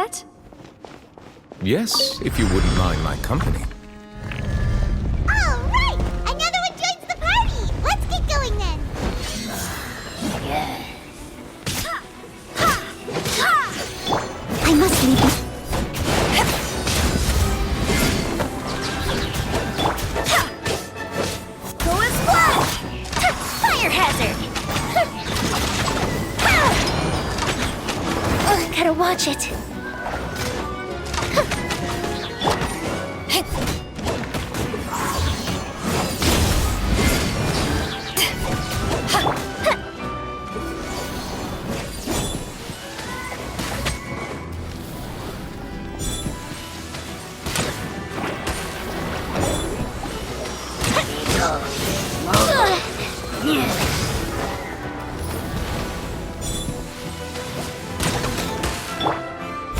yet? Yes, if you wouldn't mind my company. All right! Another one joins the party! Let's get going then! I must leave you. Go as flash! Fire hazard! Gotta watch it.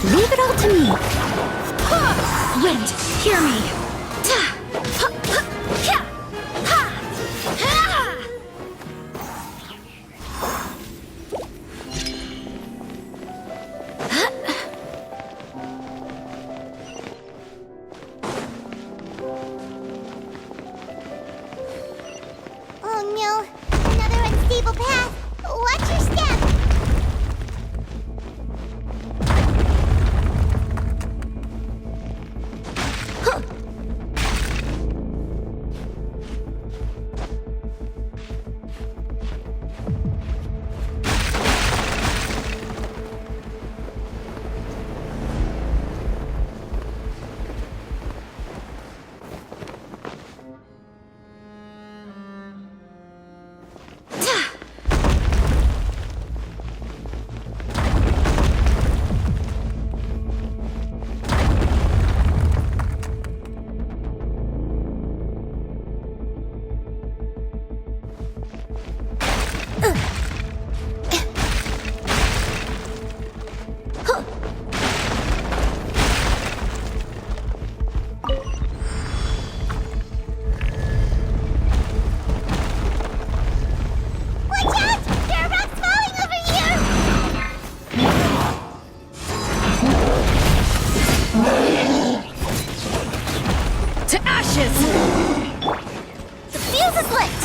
Leave it all to me. Wind, hear me. Oh no, another unstable path. Watch your step. Watch out! There are rocks falling over here! To ashes! The fuse is lit!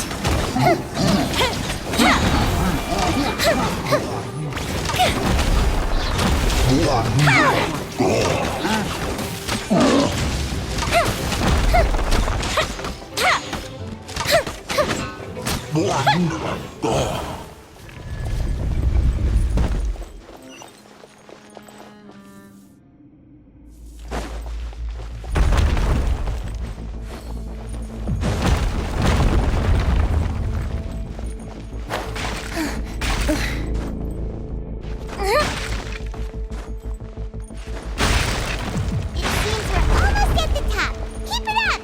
It seems we're almost at the top. Keep it up!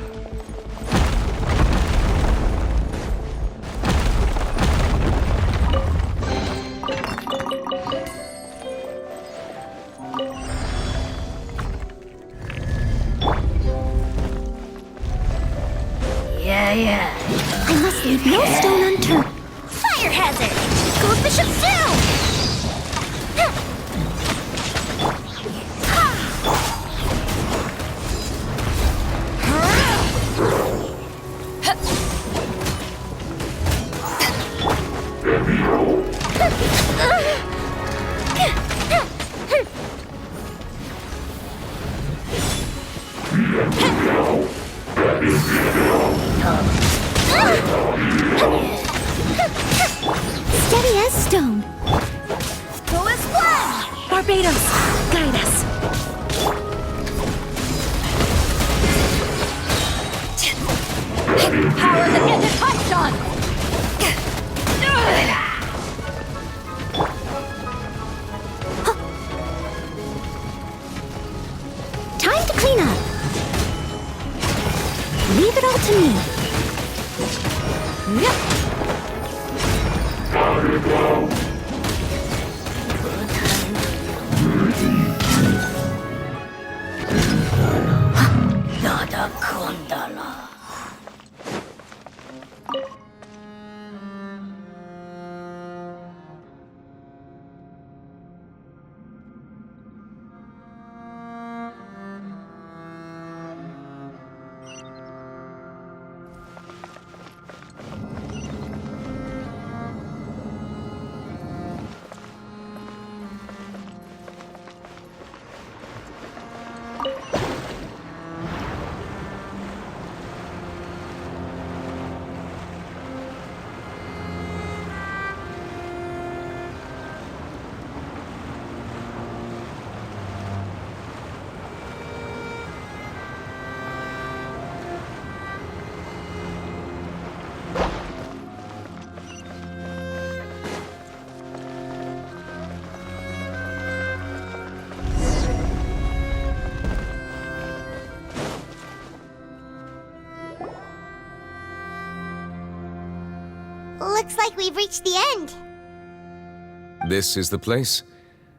I must leave no stone unturned. Fire hazard! Gold bishop down! Steady as stone. Go as flash! Barbados, guide us. Power that gets it touched on! Time to clean up. Leave it all to me. Nada condala. Looks like we've reached the end. This is the place.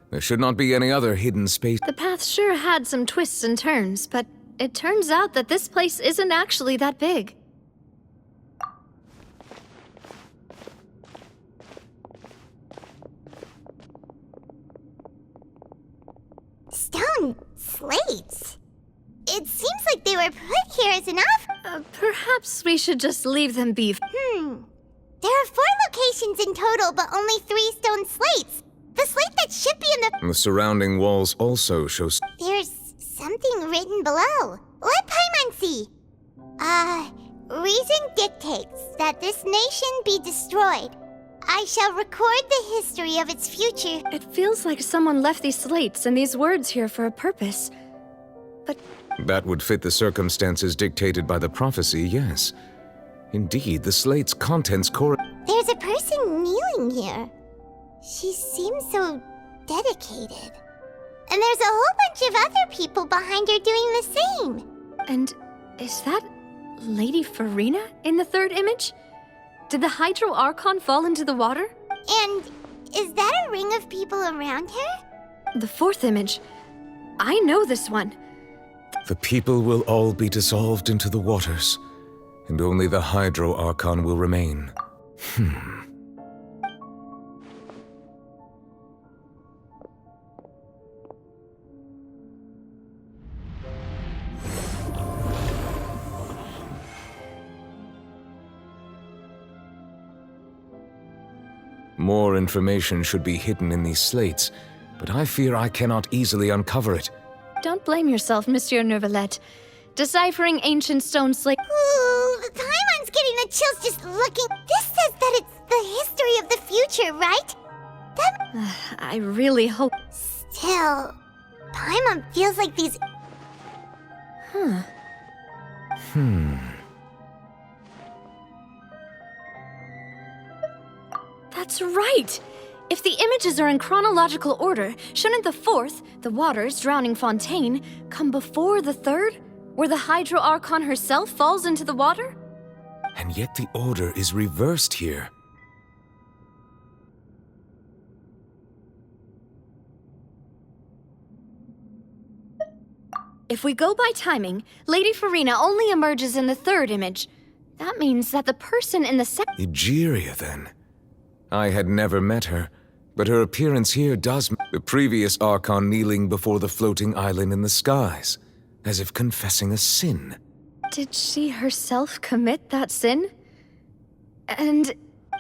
There should not be any other hidden space. The path sure had some twists and turns, but it turns out that this place isn't actually that big. Stone slates. It seems like they were put here as enough. Perhaps we should just leave them be. There are 4 locations in total, but only 3 stone slates. The slate that should be in the... The surrounding walls also show... There's something written below. Let Paimon see. Reason dictates that this nation be destroyed. I shall record the history of its future. It feels like someone left these slates and these words here for a purpose. But That would fit the circumstances dictated by the prophecy, yes. Indeed, the slate's contents There's a person kneeling here. She seems so dedicated. And there's a whole bunch of other people behind her doing the same. And is that Lady Farina in the 3rd image? Did the Hydro Archon fall into the water? And is that a ring of people around her? The 4th image. I know this one. The people will all be dissolved into the waters, and only the Hydro Archon will remain. More information should be hidden in these slates, but I fear I cannot easily uncover it. Don't blame yourself, Monsieur Neuvillette. Deciphering ancient stone slate. Ooh, Paimon's getting the chills just looking. This says that it's the history of the future, right? I really hope. Still, Paimon feels like these... That's right! If the images are in chronological order, shouldn't the 4th, the waters drowning Fontaine, come before the 3rd, where the Hydro Archon herself falls into the water? And yet the order is reversed here. If we go by timing, Lady Farina only emerges in the 3rd image. That means that the person in the Egeria, then. I had never met her, but her appearance here does... The previous Archon kneeling before the floating island in the skies, as if confessing a sin. Did she herself commit that sin? And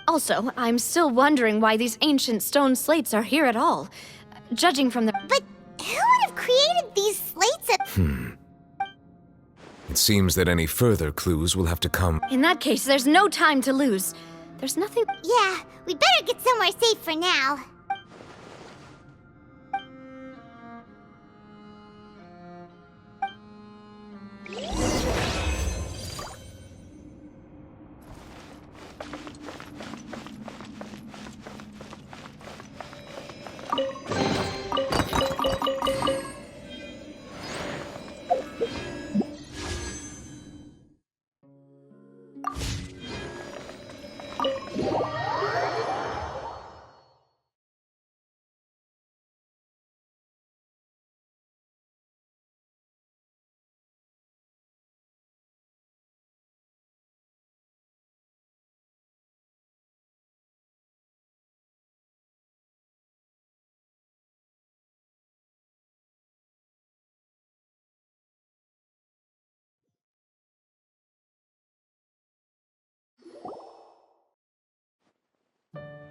also, I'm still wondering why these ancient stone slates are here at all. Judging from the... But who would have created these slates at... It seems that any further clues will have to come. In that case, there's no time to lose. There's nothing... Yeah, we better get somewhere safe for now.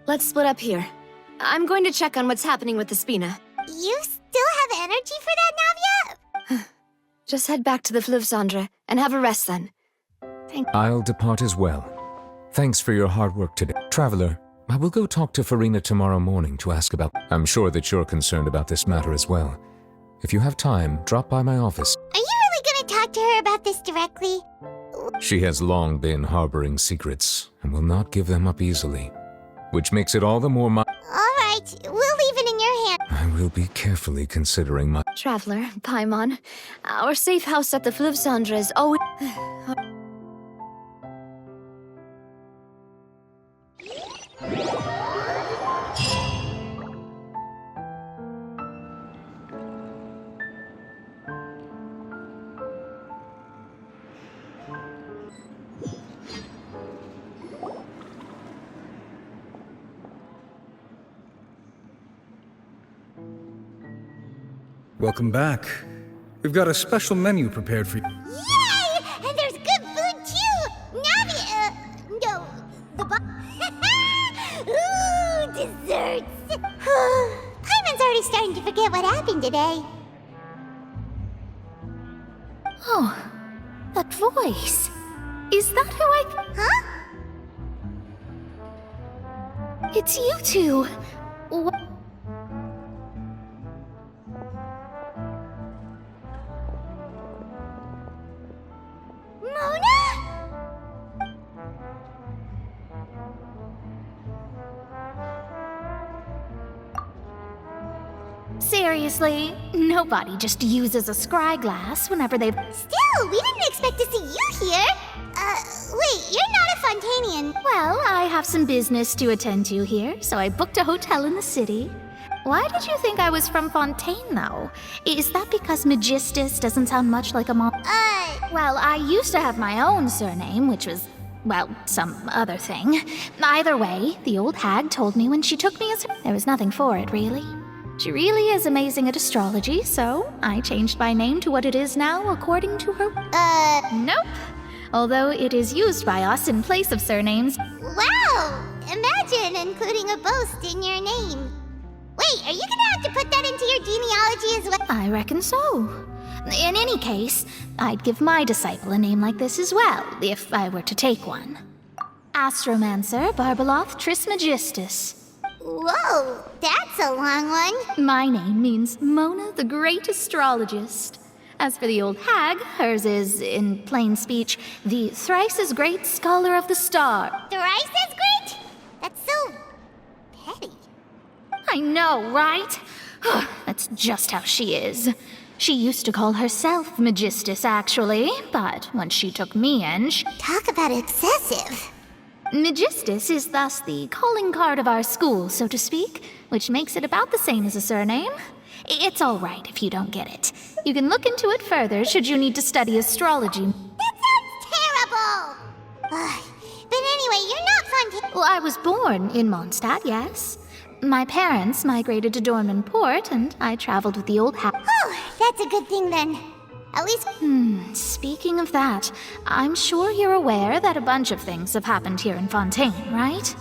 Let's split up here. I'm going to check on what's happening with the Spina. You still have energy for that, Navia? Just head back to the Fleuve Cendre and have a rest then. I'll depart as well. Thanks for your hard work today. Traveler, I will go talk to Farina tomorrow morning to ask about... I'm sure that you're concerned about this matter as well. If you have time, drop by my office. Are you really gonna talk to her about this directly? She has long been harboring secrets and will not give them up easily, which makes it all the more Alright, we'll leave it in your hands. I will be carefully considering my... Traveler, Paimon, our safe house at the Fleuve Cendre is always... Welcome back. We've got a special menu prepared for you. Yay! And there's good food too! No, ooh, desserts! Paimon's already starting to forget what happened today. Oh, that voice. Is that who Huh? It's you two. Mona? Seriously, nobody just uses a scry glass whenever they've... Still, we didn't expect to see you here. Wait, you're not a Fontanian. Well, I have some business to attend to here, so I booked a hotel in the city. Why did you think I was from Fontaine, though? Is that because Magistus doesn't sound much like a mom? Well, I used to have my own surname, which was, well, some other thing. Either way, the old hag told me when she took me as her... There was nothing for it, really. She really is amazing at astrology, so I changed my name to what it is now according to her... Nope. Although it is used by us in place of surnames. Wow! Imagine including a boast in your name. Wait, are you gonna have to put that into your genealogy as well? I reckon so. In any case, I'd give my disciple a name like this as well, if I were to take one. Astromancer Barbeloth Trismegistus. Whoa, that's a long one. My name means Mona the Great Astrologist. As for the old hag, hers is, in plain speech, the thrice as great Scholar of the Star. Thrice as great? That's so... petty. I know, right? That's just how she is. She used to call herself Magistus, actually, but once she took me in, Talk about excessive. Magistus is thus the calling card of our school, so to speak, which makes it about the same as a surname. It's all right if you don't get it. You can look into it further should you need to study astrology. That sounds terrible! But anyway, you're not Fontanian. Well, I was born in Mondstadt, yes. My parents migrated to Dorman Port, and I traveled with the old hag. Oh, that's a good thing then. At least... Speaking of that, I'm sure you're aware that a bunch of things have happened here in Fontaine, right?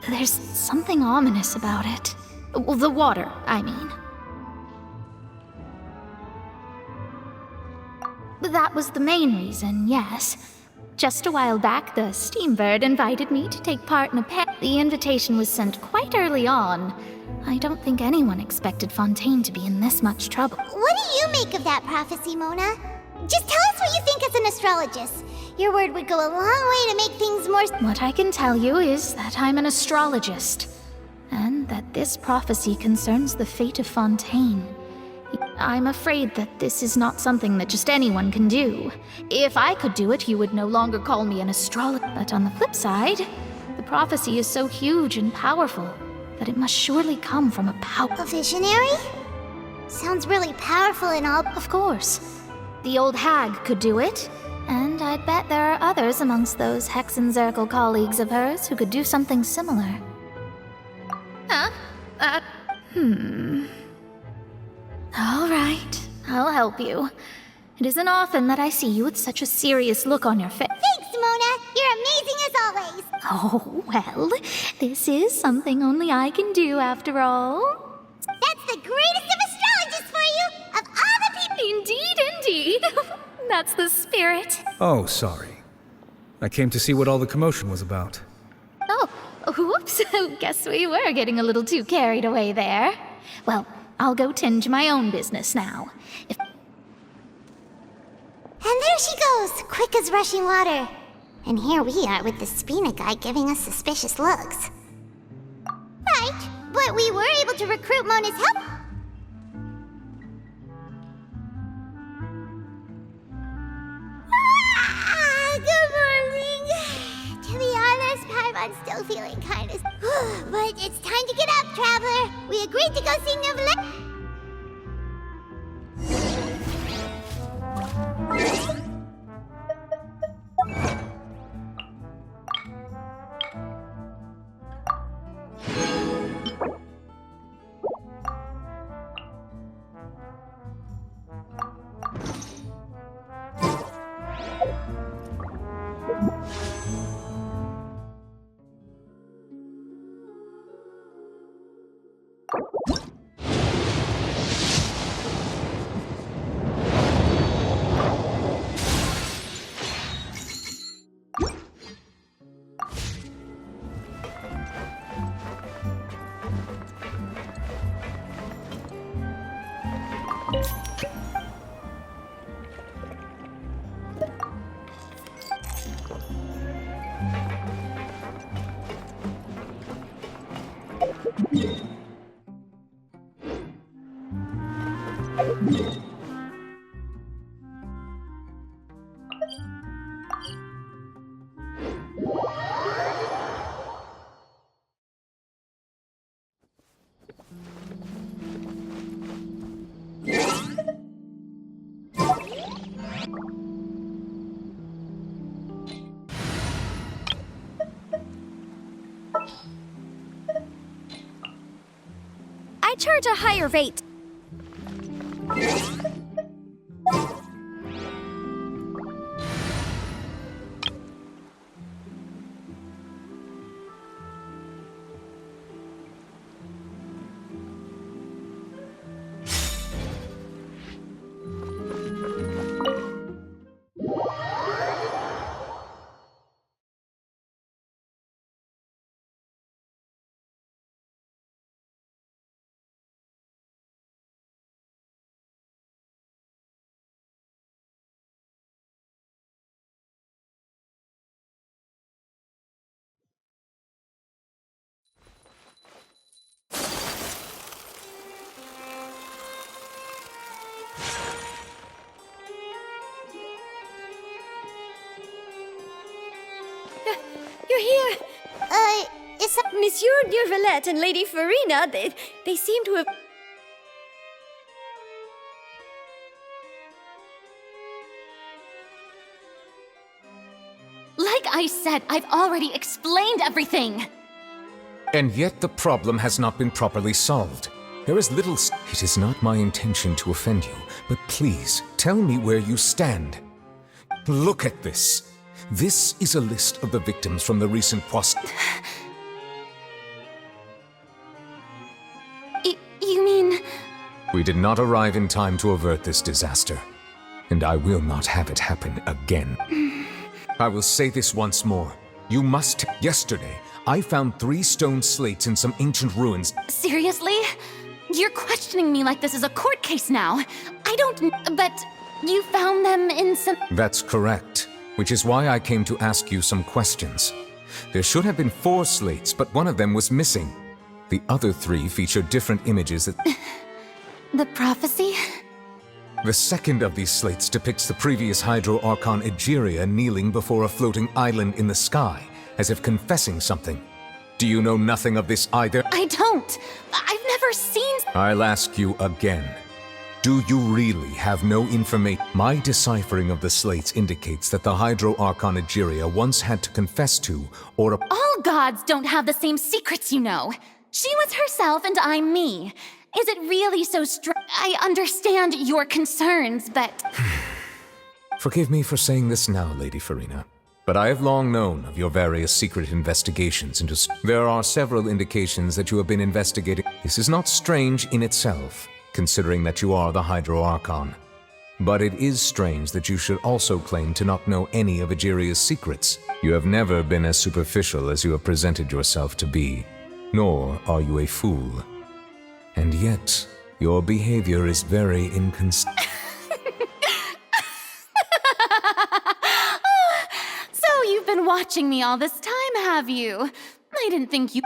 There's something ominous about it. Well, the water, I mean. That was the main reason, yes. Just a while back, the Steambird invited me to take part in a The invitation was sent quite early on. I don't think anyone expected Fontaine to be in this much trouble. What do you make of that prophecy, Mona? Just tell us what you think as an astrologist. Your word would go a long way to make things more... What I can tell you is that I'm an astrologist, and that this prophecy concerns the fate of Fontaine. I'm afraid that this is not something that just anyone can do. If I could do it, you would no longer call me an astrologer. But on the flip side, the prophecy is so huge and powerful that it must surely come from A visionary? Sounds really powerful and all... Of course. The old hag could do it, and I'd bet there are others amongst those Hexenzirkel colleagues of hers who could do something similar. All right, I'll help you. It isn't often that I see you with such a serious look on your face. Thanks, Mona! You're amazing as always! Oh, well, this is something only I can do after all. That's the greatest of astrologists for you! Of all the people... Indeed. That's the spirit. Oh, sorry. I came to see what all the commotion was about. Oh, whoops. Guess we were getting a little too carried away there. Well, I'll go tend to my own business now. And there she goes, quick as rushing water. And here we are with the Spina guy giving us suspicious looks. Right, but we were able to recruit Mona's help. Good morning. To be honest, Paimon's still feeling kind of... But it's time to get up, Traveler. We agreed to go see Novelet. I charge a higher rate. You're here! Is that... Monsieur Durvalette and Lady Farina, they seem to have... Like I said, I've already explained everything! And yet the problem has not been properly solved. There is little It is not my intention to offend you, but please, tell me where you stand. Look at this. This is a list of the victims from the recent You mean... We did not arrive in time to avert this disaster, and I will not have it happen again. I will say this once more. You must... Yesterday, I found 3 stone slates in some ancient ruins. Seriously? You're questioning me like this is a court case now. I don't... But you found them in some... That's correct, which is why I came to ask you some questions. There should have been 4 slates, but one of them was missing. The other 3 feature different images that... The prophecy? The second of these slates depicts the previous Hydro Archon Egeria kneeling before a floating island in the sky, as if confessing something. Do you know nothing of this either? I don't. I've never seen... I'll ask you again. Do you really have no information? My deciphering of the slates indicates that the Hydro Archon Egeria once had to confess to, or All gods don't have the same secrets, you know. She was herself and I'm me. Is it really so I understand your concerns, but... Forgive me for saying this now, Lady Farina, but I have long known of your various secret investigations into... There are several indications that you have been investigating. This is not strange in itself, considering that you are the Hydro Archon. But it is strange that you should also claim to not know any of Egeria's secrets. You have never been as superficial as you have presented yourself to be, nor are you a fool. And yet, your behavior is very inconsistent. So you've been watching me all this time, have you? I didn't think you...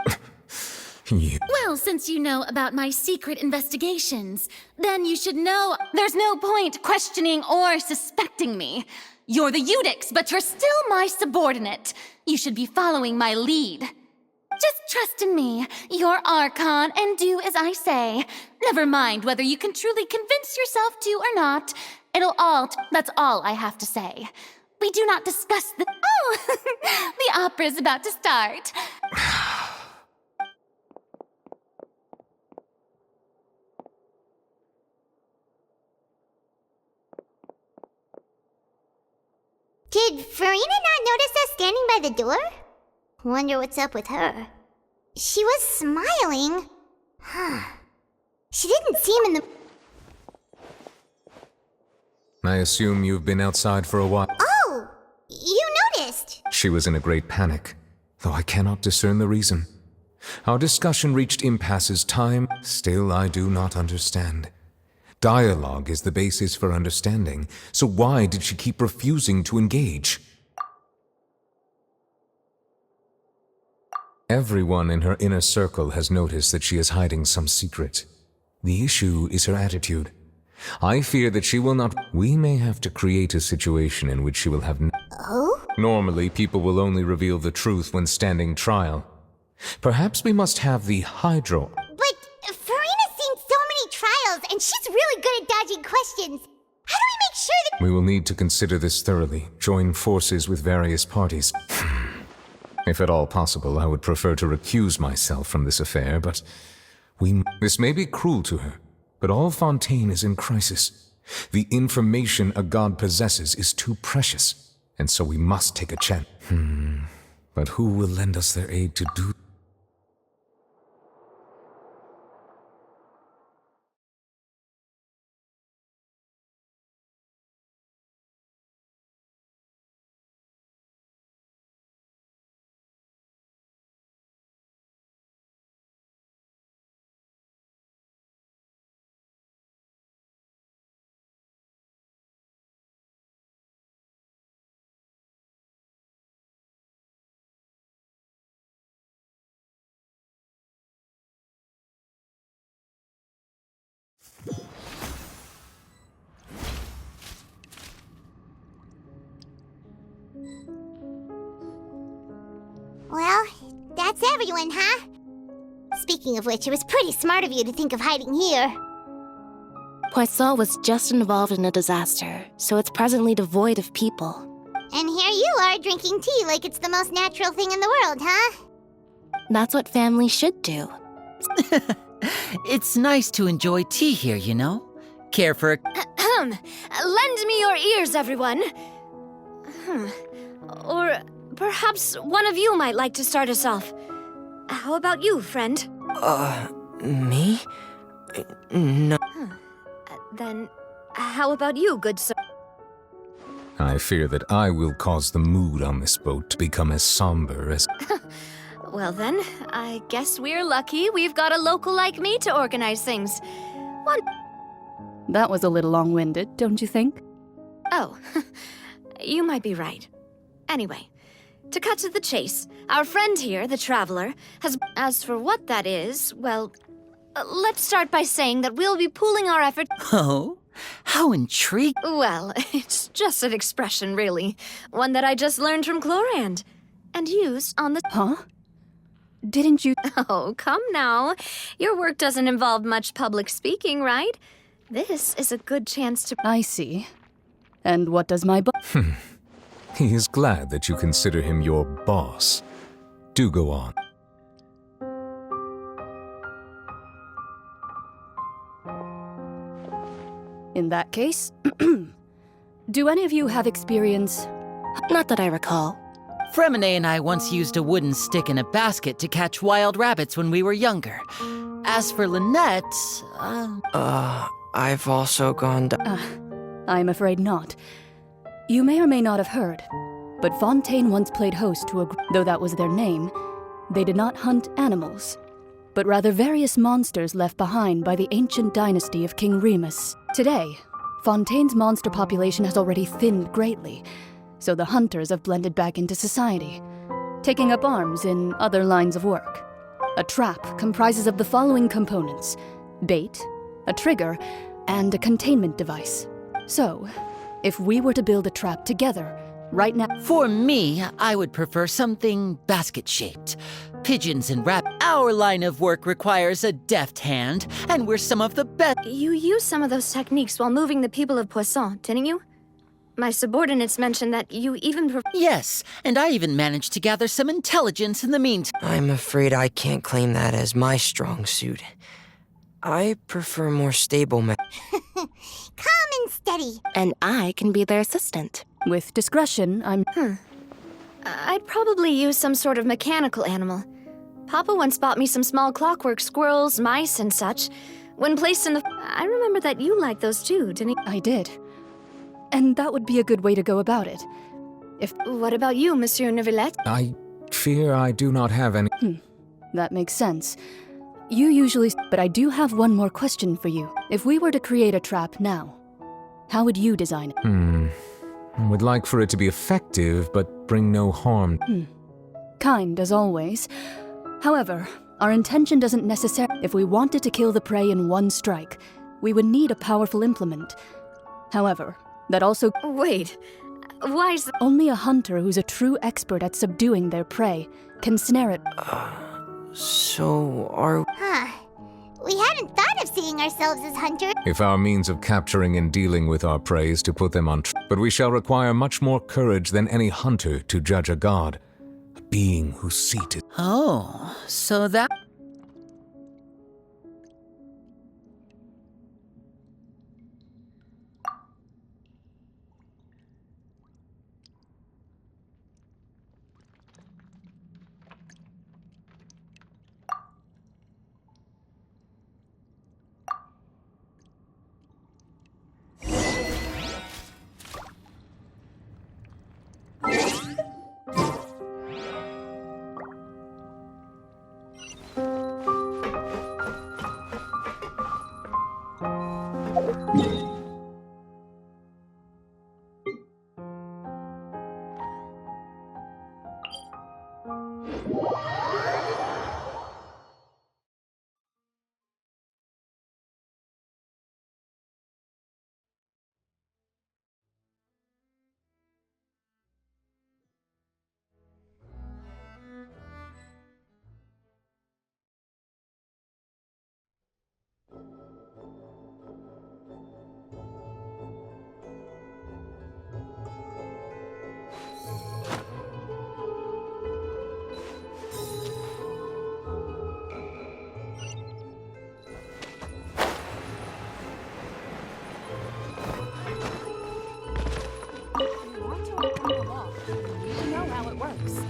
Well, since you know about my secret investigations, then you should know there's no point questioning or suspecting me. You're the Eudix, but you're still my subordinate. You should be following my lead. Just trust in me, your Archon, and do as I say. Never mind whether you can truly convince yourself to or not. That's all I have to say. We do not discuss the... Oh, the opera's about to start. Did Farina not notice us standing by the door? Wonder what's up with her. She was smiling. She didn't seem in the... I assume you've been outside for a while. Oh! You noticed! She was in a great panic, though I cannot discern the reason. Our discussion reached impasses time, still I do not understand. Dialogue is the basis for understanding, so why did she keep refusing to engage? Everyone in her inner circle has noticed that she is hiding some secret. The issue is her attitude. I fear that she will not. We may have to create a situation in which she will have. Oh? Normally, people will only reveal the truth when standing trial. Perhaps we must have the Hydro. But Farina's seen so many trials, and she's really good at dodging questions. How do we make sure that— We will need to consider this thoroughly, join forces with various parties. If at all possible, I would prefer to recuse myself from this affair, but this may be cruel to her, but all Fontaine is in crisis. The information a god possesses is too precious, and so we must take a chance. But who will lend us their aid to do? Well, that's everyone, huh? Speaking of which, it was pretty smart of you to think of hiding here. Poisson was just involved in a disaster, so it's presently devoid of people. And here you are drinking tea like it's the most natural thing in the world, huh? That's what family should do. It's nice to enjoy tea here, you know? Care for a... Lend me your ears, everyone. Or perhaps one of you might like to start us off. How about you, friend? Me? No. Then, how about you, good sir? I fear that I will cause the mood on this boat to become as somber as... Well then, I guess we're lucky we've got a local like me to organize things. That was a little long-winded, don't you think? Oh, you might be right. Anyway, to cut to the chase, our friend here, the Traveler, has... As for what that is, well, let's start by saying that we'll be pooling our efforts... Oh? How intriguing. Well, it's just an expression, really. One that I just learned from Chlorand. And used on the... Huh? Didn't you... Oh, come now. Your work doesn't involve much public speaking, right? This is a good chance to... I see. And what does my He is glad that you consider him your boss. Do go on. In that case, do any of you have experience? Not that I recall. Fremine and I once used a wooden stick in a basket to catch wild rabbits when we were younger. As for Lynette, I've also gone down. I'm afraid not. You may or may not have heard, but Fontaine once played host to though that was their name, they did not hunt animals, but rather various monsters left behind by the ancient dynasty of King Remus. Today, Fontaine's monster population has already thinned greatly, so the hunters have blended back into society, taking up arms in other lines of work. A trap comprises of the following components: bait, a trigger, and a containment device. So, if we were to build a trap together, right now... For me, I would prefer something basket-shaped. Pigeons and rabbits. Our line of work requires a deft hand, and we're some of the best. You used some of those techniques while moving the people of Poisson, didn't you? My subordinates mentioned that you even... Yes, and I even managed to gather some intelligence in the meantime. I'm afraid I can't claim that as my strong suit. I prefer more stable Calm and steady. And I can be their assistant. With discretion, I'm... I'd probably use some sort of mechanical animal. Papa once bought me some small clockwork squirrels, mice, and such. When placed in the... I remember that you liked those too, didn't you? I did. And that would be a good way to go about it. What about you, Monsieur Neuvillette? I fear I do not have any... That makes sense. You usually... But I do have one more question for you. If we were to create a trap now, how would you design it? I would like for it to be effective, but bring no harm. Kind, as always. However, our intention doesn't necessarily. If we wanted to kill the prey in one strike, we would need a powerful implement. However, that also. Wait, why is Only a hunter who's a true expert at subduing their prey can snare it. So are... Huh. We hadn't thought of seeing ourselves as hunters. If our means of capturing and dealing with our prey is to put them on but we shall require much more courage than any hunter to judge a god, a being whose seat is... Oh, so that... You know how it works.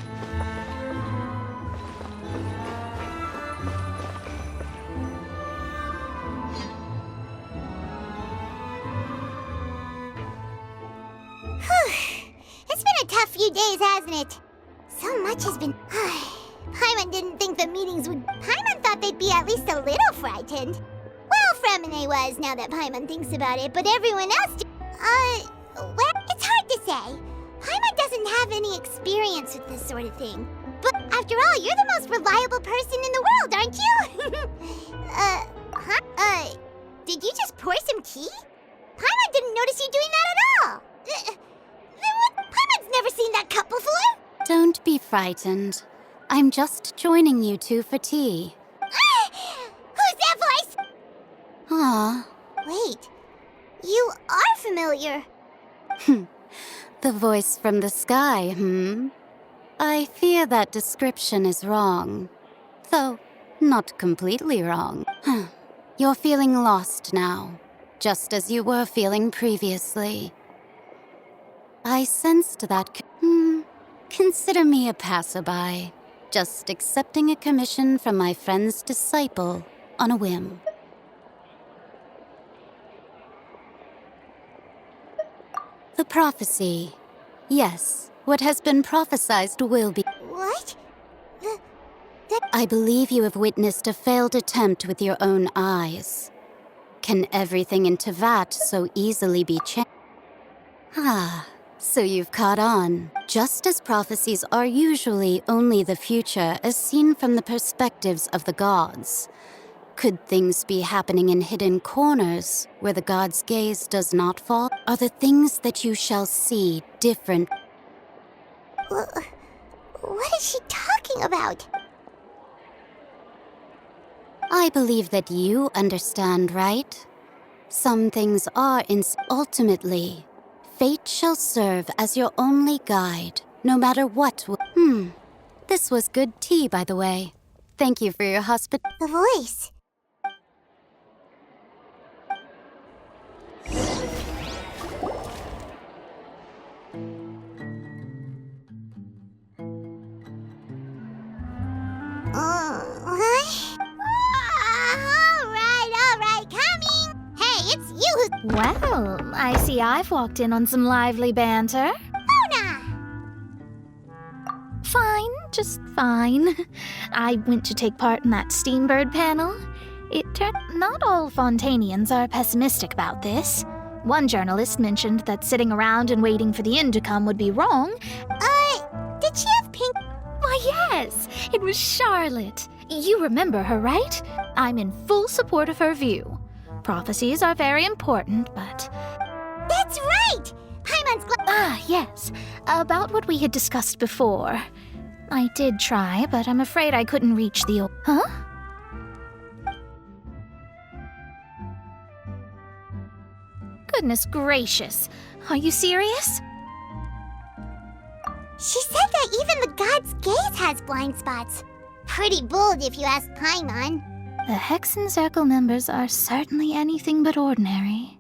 It's been a tough few days, hasn't it? So much has been... Paimon didn't think the meetings would... Paimon thought they'd be at least a little frightened. Well, Fremine was, now that Paimon thinks about it, but everyone else... well, it's hard to say. Paimon doesn't have any experience with this sort of thing. But after all, you're the most reliable person in the world, aren't you? Did you just pour some tea? Paimon didn't notice you doing that at all. Then what? Paimon's never seen that cup before. Don't be frightened. I'm just joining you two for tea. Who's that voice? Ah, Wait, you are familiar. the voice from the sky, I fear that description is wrong. Though, not completely wrong. You're feeling lost now, just as you were feeling previously. I sensed that. Consider me a passerby, just accepting a commission from my friend's disciple on a whim. The prophecy. Yes, what has been prophesized will be. What? I believe you have witnessed a failed attempt with your own eyes. Can everything in Tevat so easily be changed? So you've caught on. Just as prophecies are usually only the future as seen from the perspectives of the gods, could things be happening in hidden corners where the god's gaze does not fall? Are the things that you shall see different? What is she talking about? I believe that you understand, right? Some things are ultimately. Fate shall serve as your only guide, no matter what. This was good tea, by the way. Thank you for your hospitality. The voice. All right, coming. Hey, it's you who... Well, I see I've walked in on some lively banter. Mona! Fine, just fine. I went to take part in that Steambird panel. It turned not all Fontanians are pessimistic about this. One journalist mentioned that sitting around and waiting for the end to come would be wrong. Did she have pink... Why, Yes, it was Charlotte. You remember her, right? I'm in full support of her view. Prophecies are very important, but... That's right! Paimon's yes. About what we had discussed before. I did try, but I'm afraid I couldn't reach the... Huh? Goodness gracious. Are you serious? She said that even the god's gaze has blind spots. Pretty bold if you ask Paimon. The Hexen Circle members are certainly anything but ordinary.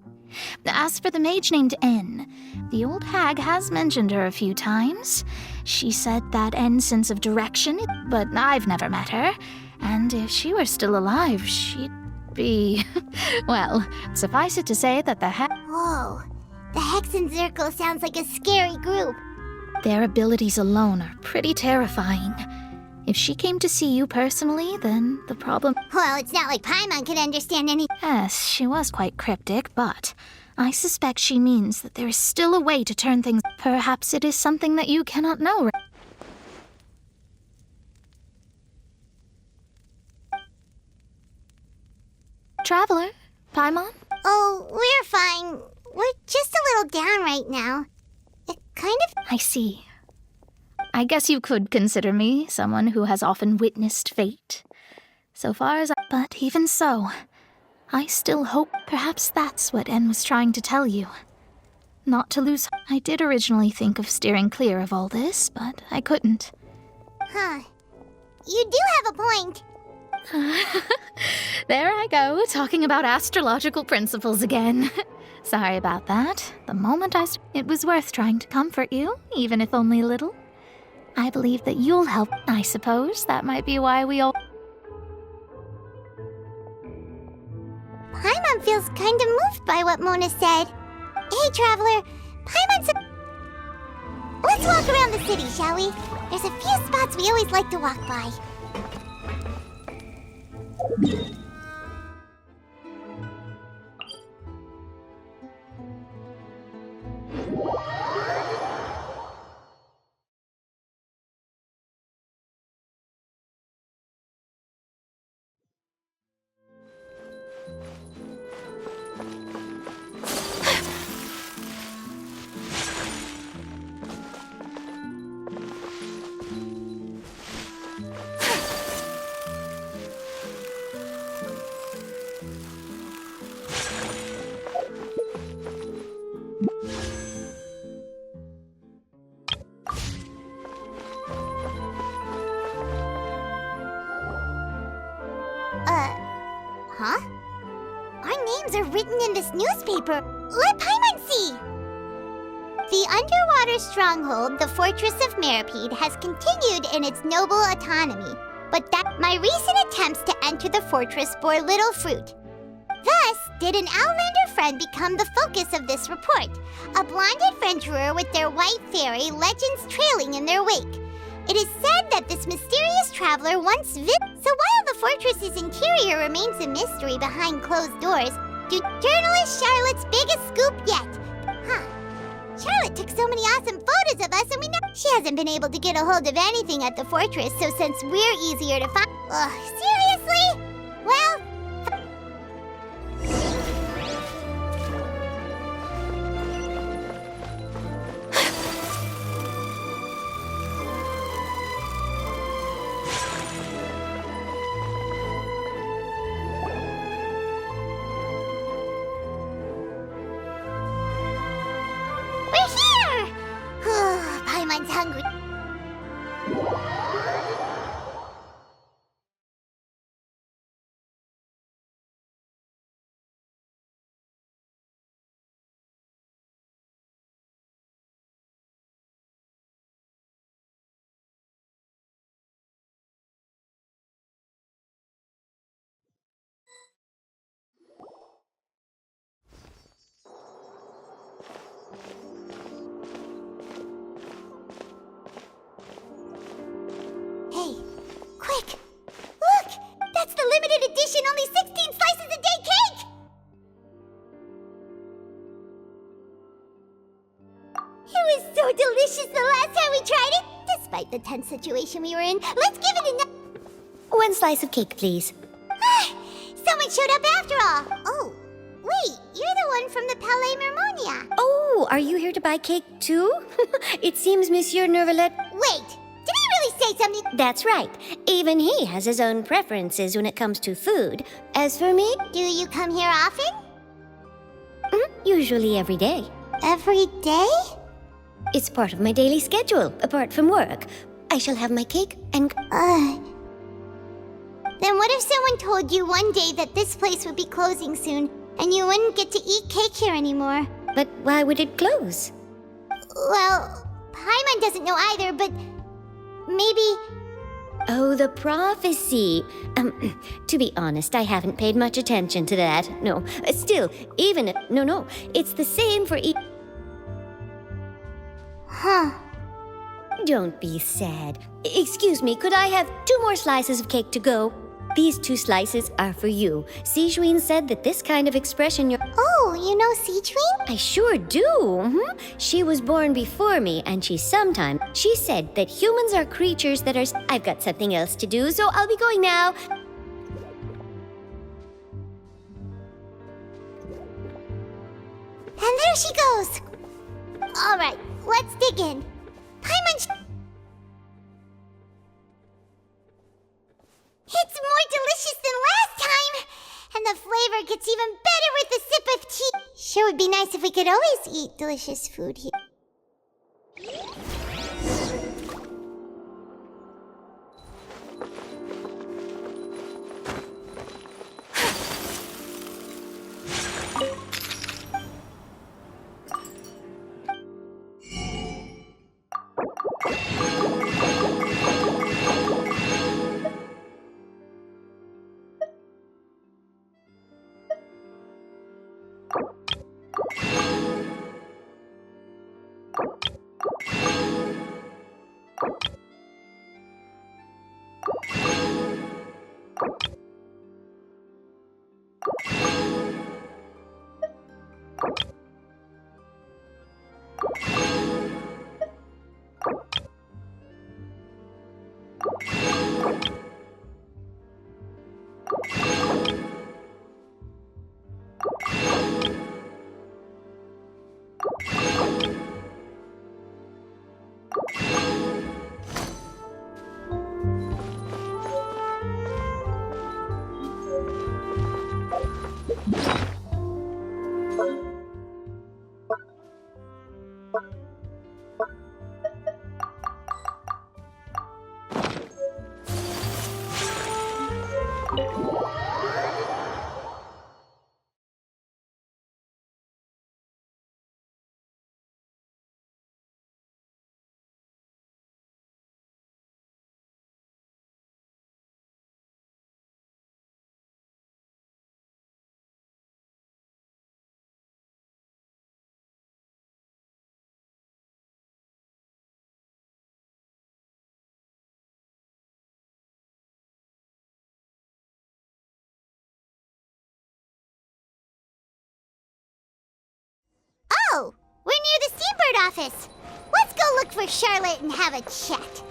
As for the mage named N, the old hag has mentioned her a few times. She said that N's sense of direction, but I've never met her. And if she were still alive, she'd be... well, suffice it to say that the Whoa, the Hexen Circle sounds like a scary group. Their abilities alone are pretty terrifying. If she came to see you personally, then the problem... Well, it's not like Paimon could understand any... Yes, she was quite cryptic, but I suspect she means that there is still a way to turn things... Perhaps it is something that you cannot know. Traveler, Paimon? Oh, we're fine. We're just a little down right now. It kind of... I see. I guess you could consider me someone who has often witnessed fate. So far as But even so, I still hope perhaps that's what N was trying to tell you. Not to lose... I did originally think of steering clear of all this, but I couldn't. Huh. You do have a point. There I go, talking about astrological principles again. Sorry about that. The moment it was worth trying to comfort you, even if only a little. I believe that you'll help. I suppose that might be why we all... Paimon feels kind of moved by what Mona said. Hey, Traveler, Paimon's... Let's walk around the city, shall we? There's a few spots we always like to walk by. Huh? Our names are written in this newspaper. Let Paimon see! The underwater stronghold, the Fortress of Meripede, has continued in its noble autonomy, but that my recent attempts to enter the fortress bore little fruit. Thus, did an Outlander friend become the focus of this report, a blonde adventurer with their white fairy legends trailing in their wake. It is said that this mysterious traveler once So while the fortress's interior remains a mystery behind closed doors, do journalist Charlotte's biggest scoop yet? Huh. Charlotte took so many awesome photos of us and she hasn't been able to get a hold of anything at the fortress, so since we're easier to find... Seriously? Well... Paimon's hungry. Hey, quick! Look! That's the limited edition, only 16 slices a day cake! It was so delicious the last time we tried it! Despite the tense situation we were in, let's give it a... One slice of cake, please. Someone showed up after all! Oh, wait, you're the one from the Palais Mermonia. Oh, are you here to buy cake too? It seems Monsieur Nervalet... Wait, did he really say something? That's right. Even he has his own preferences when it comes to food. As for me... Do you come here often? Usually every day. Every day? It's part of my daily schedule, apart from work. I shall have my cake and... Then what if someone told you one day that this place would be closing soon, and you wouldn't get to eat cake here anymore? But why would it close? Well, Paimon doesn't know either, but... maybe... Oh, the prophecy. To be honest, I haven't paid much attention to that. No, still, even if... No, it's the same for each... Huh. Don't be sad. Excuse me, could I have 2 more slices of cake to go? These 2 slices are for you. Sijuin said that this kind of expression you're... Oh, you know Sijuin? I sure do. She was born before me, and she said that humans are creatures that are... I've got something else to do, so I'll be going now. And there she goes. All right, let's dig in. Paimon... It's more delicious than last time! And the flavor gets even better with a sip of tea. Sure would be nice if we could always eat delicious food here. Oh, we're near the Seabird office. Let's go look for Charlotte and have a chat.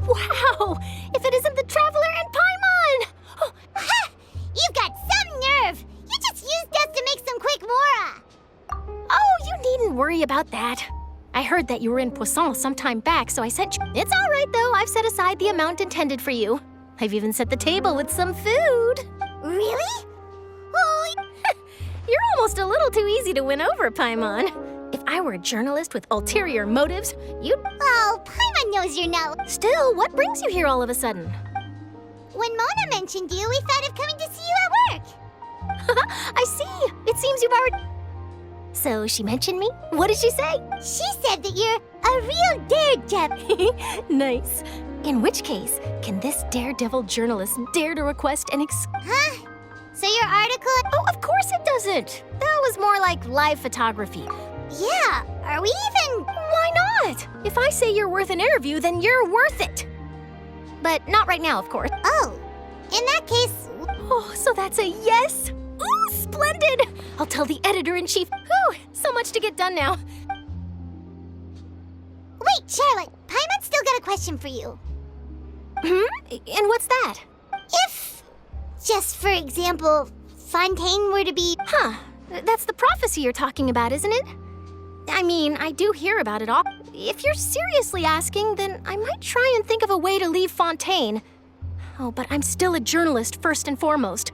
Wow! If it isn't the Traveler and Paimon! Oh. Ha! You've got some nerve! You just used us to make some quick mora! Oh, you needn't worry about that. I heard that you were in Poisson some time back, so I sent you. It's all right, though. I've set aside the amount intended for you. I've even set the table with some food. Really? Oh, You're almost a little too easy to win over, Paimon. If I were a journalist with ulterior motives, you'd... Oh, Paimon knows you're no... Still, what brings you here all of a sudden? When Mona mentioned you, we thought of coming to see you at work. I see. It seems you've already... So she mentioned me? What did she say? She said that you're a real daredevil. Nice. In which case, can this daredevil journalist dare to request an Huh? So your article... Oh, of course it doesn't. That was more like live photography. Yeah, are we even... Why what? If I say you're worth an interview, then you're worth it. But not right now, of course. Oh, in that case... Oh, so that's a yes? Ooh, splendid! I'll tell the editor-in-chief. Whew, so much to get done now. Wait, Charlotte, Paimon's still got a question for you. And what's that? If, just for example, Fontaine were to be... Huh, that's the prophecy you're talking about, isn't it? I mean, I do hear about it all. If you're seriously asking, then I might try and think of a way to leave Fontaine. Oh, but I'm still a journalist first and foremost.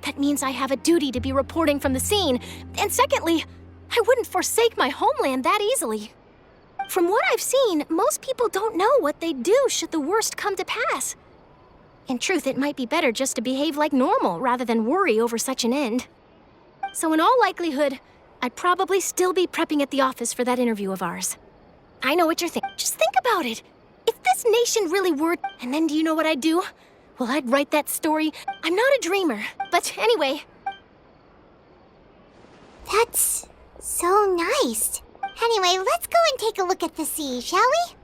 That means I have a duty to be reporting from the scene. And secondly, I wouldn't forsake my homeland that easily. From what I've seen, most people don't know what they'd do should the worst come to pass. In truth, it might be better just to behave like normal rather than worry over such an end. So in all likelihood, I'd probably still be prepping at the office for that interview of ours. I know what you're thinking. Just think about it. If this nation really were... And then do you know what I'd do? Well, I'd write that story. I'm not a dreamer. But anyway... That's so nice. Anyway, let's go and take a look at the sea, shall we?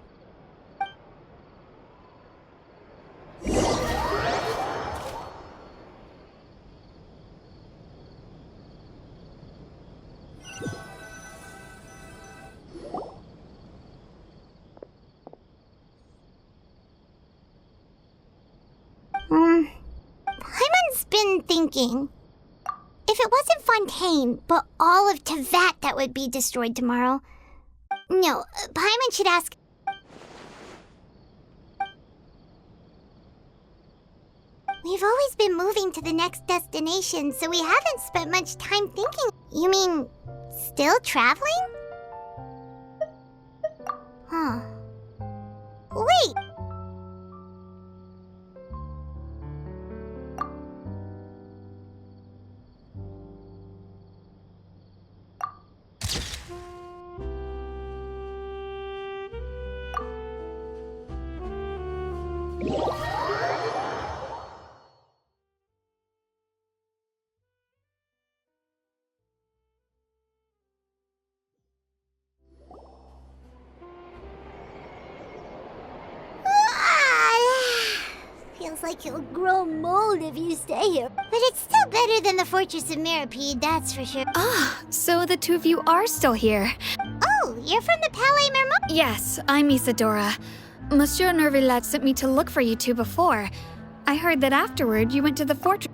Paimon's been thinking. If it wasn't Fontaine, but all of Tevat that would be destroyed tomorrow. No, Paimon should ask... We've always been moving to the next destination, so we haven't spent much time thinking. You mean, still traveling? Huh. Wait! Feels like you'll grow mold if you stay here. But it's still better than the Fortress of Mirapede, that's for sure. Ah, so the two of you are still here. Oh, you're from the Palais Mermont? Yes, I'm Isadora. Monsieur Nervillat sent me to look for you two before. I heard that afterward you went to the fortress.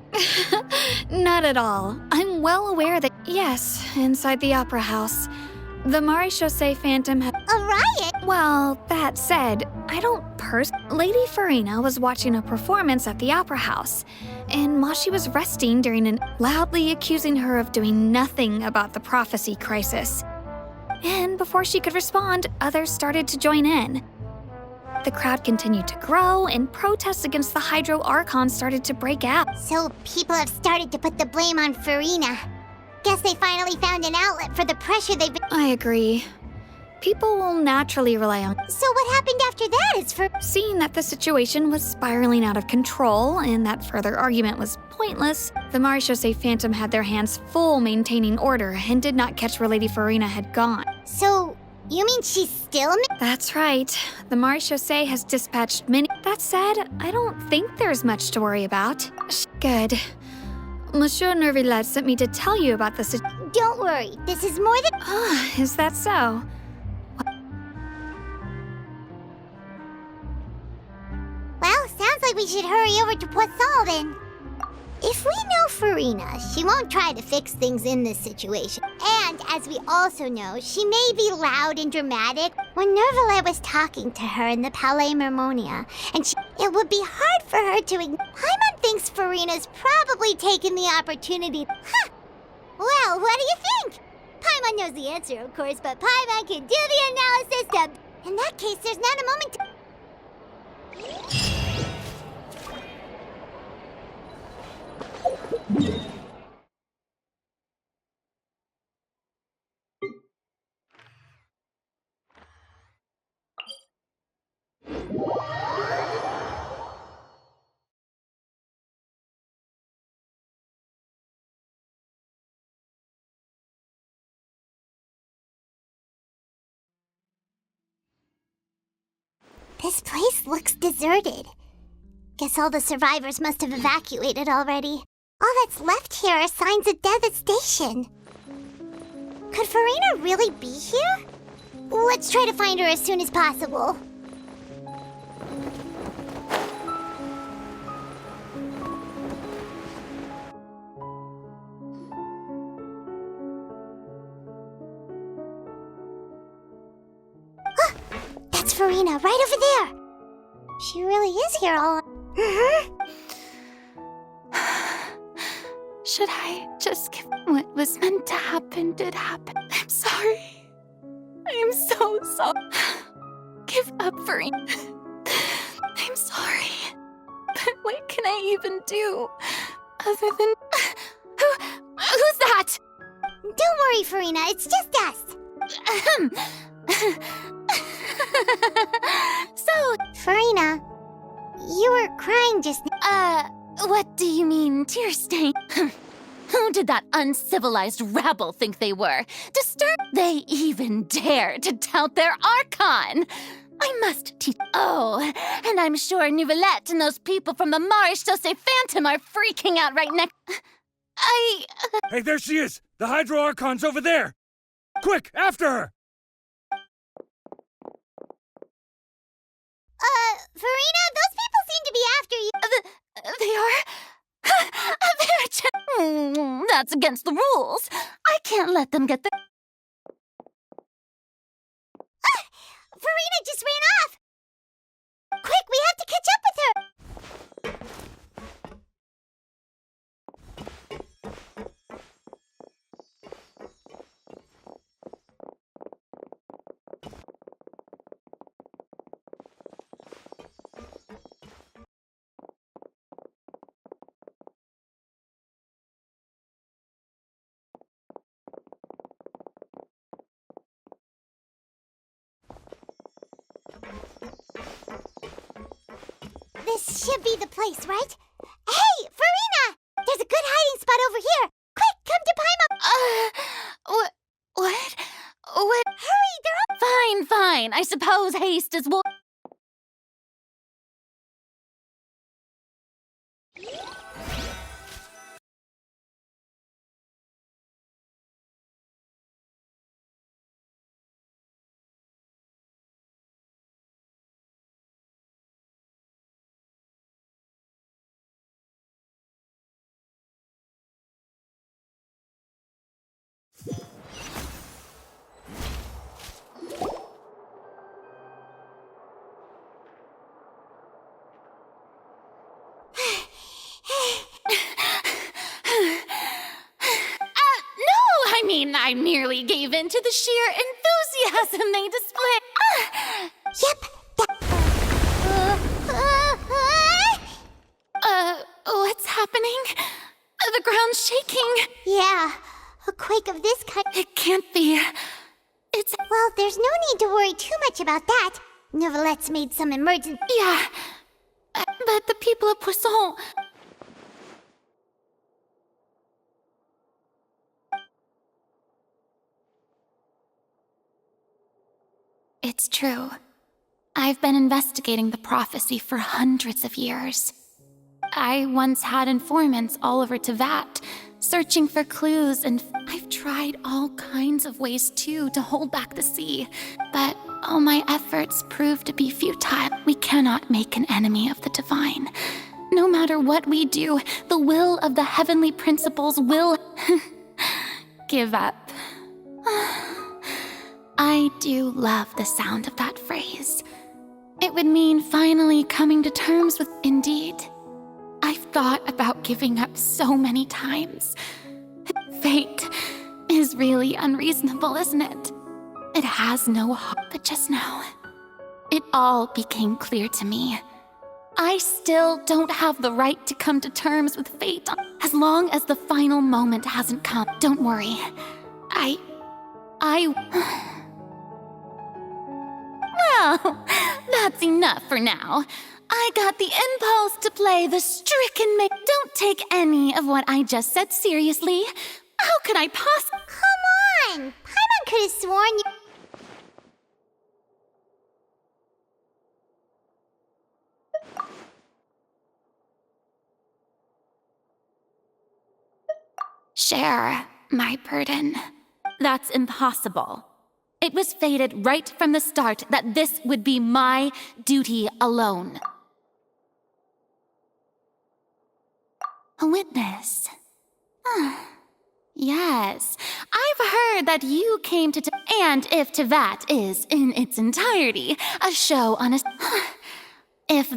Not at all. I'm well aware that, yes, inside the Opera House, the Maréchaussée Phantom had... A riot? Well, that said, I don't Lady Farina was watching a performance at the Opera House, and while she was resting during an loudly accusing her of doing nothing about the prophecy crisis. And before she could respond, others started to join in. The crowd continued to grow, and protests against the Hydro Archon started to break out. So people have started to put the blame on Farina. Guess they finally found an outlet for the pressure they've been... I agree. People will naturally rely on... So what happened after that is for... Seeing that the situation was spiraling out of control and that further argument was pointless, the Maréchaussée Phantom had their hands full maintaining order and did not catch where Lady Farina had gone. So, you mean she's still... That's right. The Maréchaussée has dispatched many... That said, I don't think there's much to worry about. Good. Monsieur Nervillat sent me to tell you about this... Don't worry, this is more than... Ah, is that so? Well, sounds like we should hurry over to Poisson then. If we know Farina, she won't try to fix things in this situation. And as we also know, she may be loud and dramatic. When Nervillet was talking to her in the Palais Mermonia, and it would be hard for her to Paimon thinks Farina's probably taken the opportunity. Huh! Well, what do you think? Paimon knows the answer, of course, but Paimon can do the analysis to... In that case, there's not a moment to... This place looks deserted. Guess all the survivors must have evacuated already. All that's left here are signs of death at station. Could Farina really be here? Let's try to find her as soon as possible. That's Farina, right over there. She really is here all... Should I just give what was meant to happen did happen? I'm sorry. I am so sorry. Give up, Farina. I'm sorry. But what can I even do other than... Who's that? Don't worry, Farina. It's just us. So... Farina, you were crying just now. What do you mean, tear stain? Who did that uncivilized rabble think they were? They even dare to tout their Archon! I must teach. Oh, and I'm sure Nouvellette and those people from the Marsh Chaussee Phantom are freaking out right next. Hey, there she is! The Hydro Archon's over there! Quick, after her! Farina, those people seem to be after you. They are? That's against the rules. I can't let them get the... Farina just ran off! Quick, we have to catch up with her! This should be the place, right? Hey, Farina! There's a good hiding spot over here! Quick, come to Paimon! What? Hurry, they're all... Fine. I suppose haste is what... I merely gave in to the sheer enthusiasm they display. Yep. What's happening? The ground's shaking. Yeah, a quake of this kind... It can't be. It's... Well, there's no need to worry too much about that. Nouvellette's made some emergency... Yeah, but the people of Poisson... It's true. I've been investigating the prophecy for hundreds of years. I once had informants all over Tevat, searching for clues, and I've tried all kinds of ways too to hold back the sea. But all my efforts proved to be futile. We cannot make an enemy of the divine. No matter what we do, the will of the heavenly principles will give up. I do love the sound of that phrase. It would mean finally coming to terms with... Indeed. I've thought about giving up so many times. Fate is really unreasonable, isn't it? It has no heart. But just now, it all became clear to me. I still don't have the right to come to terms with fate as long as the final moment hasn't come. Don't worry. Well, that's enough for now. I got the impulse to play the stricken Don't take any of what I just said seriously. How could I possibly... Come on! Paimon could have sworn you... share my burden. That's impossible. It was fated right from the start that this would be my duty alone. A witness. Yes, I've heard that you came to and if Tevat is, in its entirety, a show on a... if...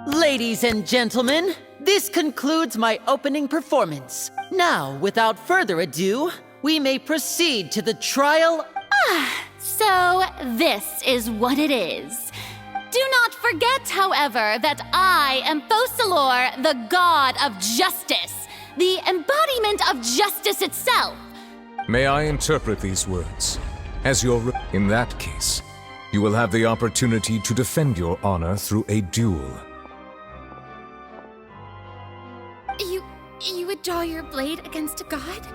Ladies and gentlemen, this concludes my opening performance. Now, without further ado, we may proceed to the trial. So, this is what it is. Do not forget, however, that I am Focalor, the god of justice, the embodiment of justice itself. May I interpret these words as In that case, you will have the opportunity to defend your honor through a duel. You would draw your blade against a god?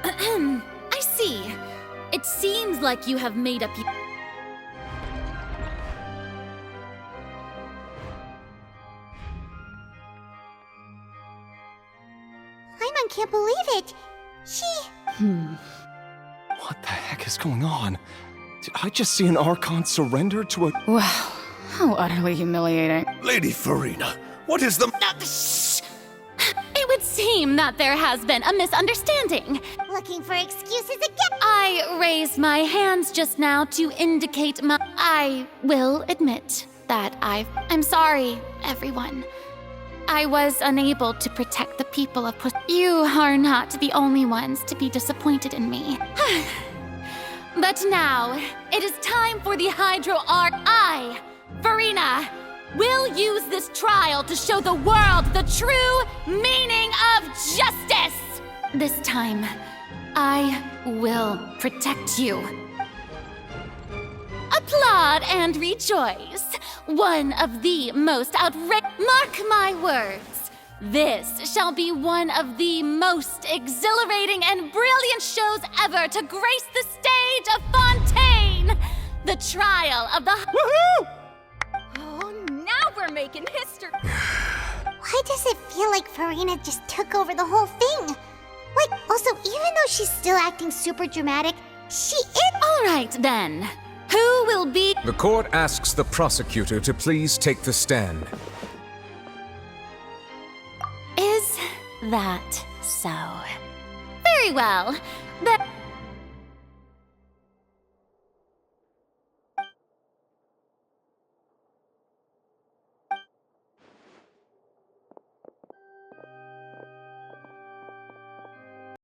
I see. It seems like you have made up Paimon can't believe it. What the heck is going on? Did I just see an Archon surrender to a... Wow, how utterly humiliating. Lady Farina, what is the... It would seem that there has been a misunderstanding. Looking for excuses again? I raised my hands just now to indicate I will admit that I'm sorry, everyone. I was unable to protect the people of You are not the only ones to be disappointed in me. But now, it is time for the Hydro Arc. I, Farina, will use this trial to show the world the true meaning of justice! This time, I will protect you. Applaud and rejoice. One of the most outrageous... Mark my words. This shall be one of the most exhilarating and brilliant shows ever to grace the stage of Fontaine! The trial of the... Woohoo! Oh, now we're making history! Why does it feel like Farina just took over the whole thing? Like, also, even though she's still acting super dramatic, she is... All right, then. Who will be... The court asks the prosecutor to please take the stand. Is that so? Very well. Then